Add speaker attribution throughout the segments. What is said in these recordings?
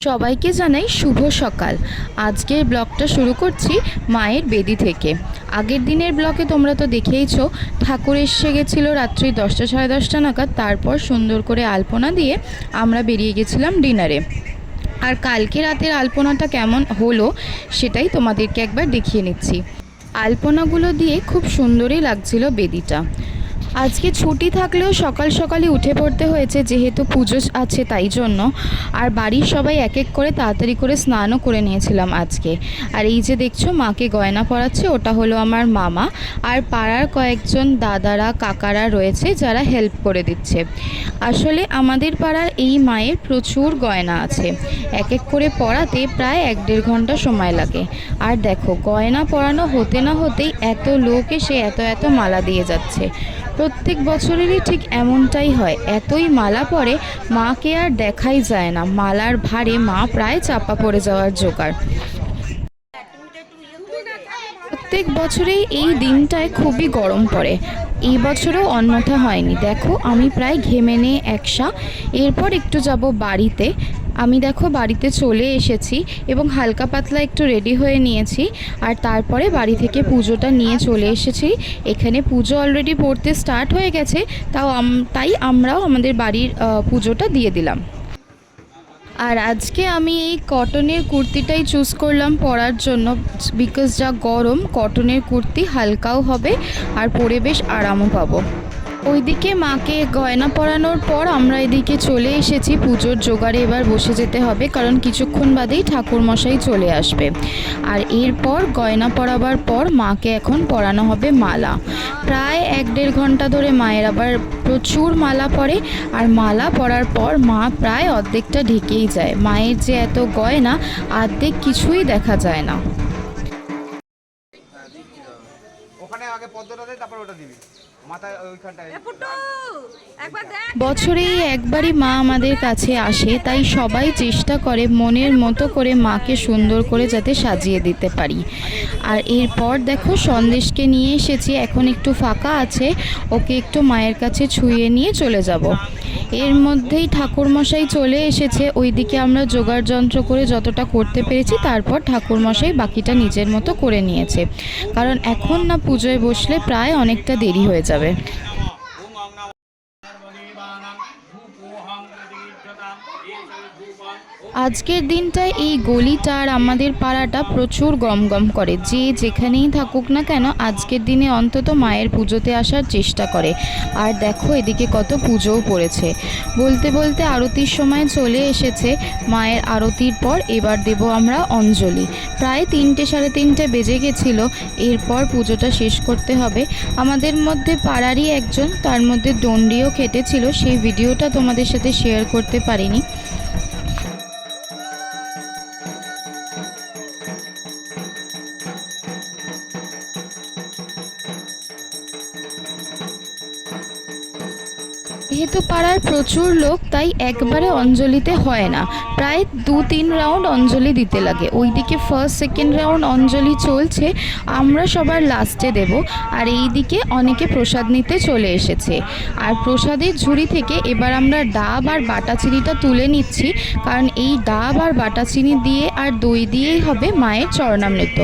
Speaker 1: সবাইকে জানাই শুভ সকাল। আজকের ব্লগটা শুরু করছি মায়ের বেদি থেকে। আগের দিনের ব্লগে তোমরা তো দেখেইছো, ঠাকুর এসে গেছিলো রাত্রি 10টা সাড়ে 10টা নাগাদ। তারপর সুন্দর করে আলপনা দিয়ে আমরা বেরিয়ে গেছিলাম ডিনারে। আর কালকে রাতের আলপনাটা কেমন হলো সেটাই তোমাদেরকে একবার দেখিয়ে নিচ্ছি। আলপনাগুলো দিয়ে খুব সুন্দরই লাগছিল বেদিটা। আজকে ছুটি থাকলেও সকাল সকালই উঠে পড়তে হয়েছে, যেহেতু পুজো আছে তাই জন্য। আর বাড়ির সবাই এক এক করে তাড়াতাড়ি করে স্নানও করে নিয়েছিলাম আজকে। আর এই যে দেখছো মাকে গয়না পরাচ্ছে, ওটা হলো আমার মামা। আর পাড়ার কয়েকজন দাদারা কাকারা রয়েছে যারা হেল্প করে দিচ্ছে। আসলে আমাদের পাড়ার এই মায়ের প্রচুর গয়না আছে, এক এক করে পরাতে প্রায় 1-1.5 ঘন্টা সময় লাগে। আর দেখো, গয়না পরানো হতে না হতেই এত লোক এসে এত এত মালা দিয়ে যাচ্ছে। প্রত্যেক বছরেরই ঠিক এমনটাই হয়, এতই মালা পড়ে মাকে আর দেখাই যায় না। মালার ভারে মা প্রায় চাপা পড়ে যাওয়ার জোগাড়। প্রত্যেক বছরেই এই দিনটায় খুবই গরম পড়ে, এই বছরেও অন্যথা হয়নি। দেখো আমি প্রায় ঘেমে নিয়ে একসা। এরপর একটু যাব বাড়িতে। আমি দেখো বাড়িতে চলে এসেছি এবং হালকা পাতলা একটু রেডি হয়ে নিয়েছি। আর তারপরে বাড়ি থেকে পুজোটা নিয়ে চলে এসেছি। এখানে পুজো অলরেডি পড়তে স্টার্ট হয়ে গেছে, তাই আমরাও আমাদের বাড়ির পুজোটা দিয়ে দিলাম। আর আজকে আমি এই কটনের কুর্তিটাই চুজ করলাম পরার জন্য, বিকজ যা গরম, কটনের কুর্তি হালকাও হবে আর পরে বেশ আরামও পাবো। ওইদিকে মাকে গয়না পরানোর পর আমরা এদিকে চলে এসেছি পুজোর জোগাড়ে। এবার বসে যেতে হবে, কারণ কিছুক্ষণ বাদেই ঠাকুরমশাই চলে আসবে। আর এরপর গয়না পরাবার পর মাকে এখন পরানো হবে মালা। প্রায় 1-1.5 ঘন্টা ধরে মায়ের আবার প্রচুর মালা পরে। আর মালা পরার পর মা প্রায় অর্ধেকটা ঢেকেই যায়। মায়ের যে এত গয়না, অর্ধেক কিছুই দেখা যায় না।
Speaker 2: ওখানে আগে পদ্মটা দে, তারপর ওটা দিবি মাথায় ওইখানটায়।
Speaker 1: বছরে একবারই মা আমাদের কাছে আসে, তাই সবাই চেষ্টা করে মনের মতো করে মাকে সুন্দর করে যাতে সাজিয়ে দিতে পারি। আর এরপর দেখো সন্দেশকে নিয়ে এসেছি, এখন একটু ফাঁকা আছে, ওকে একটু মায়ের কাছে ছুঁয়ে নিয়ে চলে যাব। এর মধ্যেই ঠাকুরমশাই চলে এসেছে। ওইদিকে আমরা জোগাড় যন্ত্র করে যতটা করতে পেরেছি, তারপর ঠাকুরমশাই বাকিটা নিজের মতো করে নিয়েছে, কারণ এখন না পুজোয় বসলে প্রায় অনেকটা দেরি হয়ে যাবে। আজকের দিনটায় এই গলিটা আর আমাদের পাড়াটা প্রচুর গমগম করে। যে যেখানেই থাকুক না কেন, আজকের দিনে অন্তত মায়ের পুজোতে আসার চেষ্টা করে। আর দেখো এদিকে কত পুজোও পড়েছে। বলতে বলতে আরতির সময় চলে এসেছে। মায়ের আরতির পর এবার দেব আমরা অঞ্জলি। প্রায় 3টে সাড়ে 3টে বেজে গেছিলো। এরপর পুজোটা শেষ করতে হবে। আমাদের মধ্যে পাড়ারই একজন, তার মধ্যে দণ্ডিও কেটেছিল, সেই ভিডিওটা তোমাদের সাথে শেয়ার করতে পারিনি। যেহেতু পাড়ার প্রচুর লোক, তাই একবারে অঞ্জলিতে হয় না, প্রায় 2-3 রাউন্ড অঞ্জলি দিতে লাগে। ওইদিকে ফার্স্ট সেকেন্ড রাউন্ড অঞ্জলি চলছে, আমরা সবার লাস্টে দেব। আর এই দিকে অনেকে প্রসাদ নিতে চলে এসেছে। আর প্রসাদের ঝুড়ি থেকে এবার আমরা ডাব আর বাটা চিনিটা তুলে নিচ্ছি, কারণ এই ডাব আর বাটা চিনি দিয়ে আর দই দিয়েই হবে মায়ের চরণামৃত।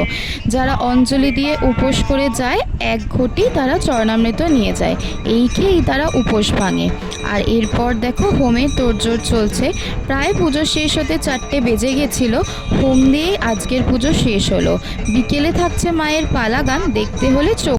Speaker 1: যারা অঞ্জলি দিয়ে উপোস করে যায়, 1 ঘটি তারা চরণামৃত নিয়ে যায়, এই খেয়েই তারা উপোস ভাঙে। আর এরপর দেখো হোমের তোড়জোড় চলছে। প্রায় পুজো শেষ হতে 4টে বেজে গেছিলো। হোম দিয়েই আজকের পুজো শেষ হলো। বিকেলে থাকছে মায়ের পালা গান, দেখতে হলে চোখ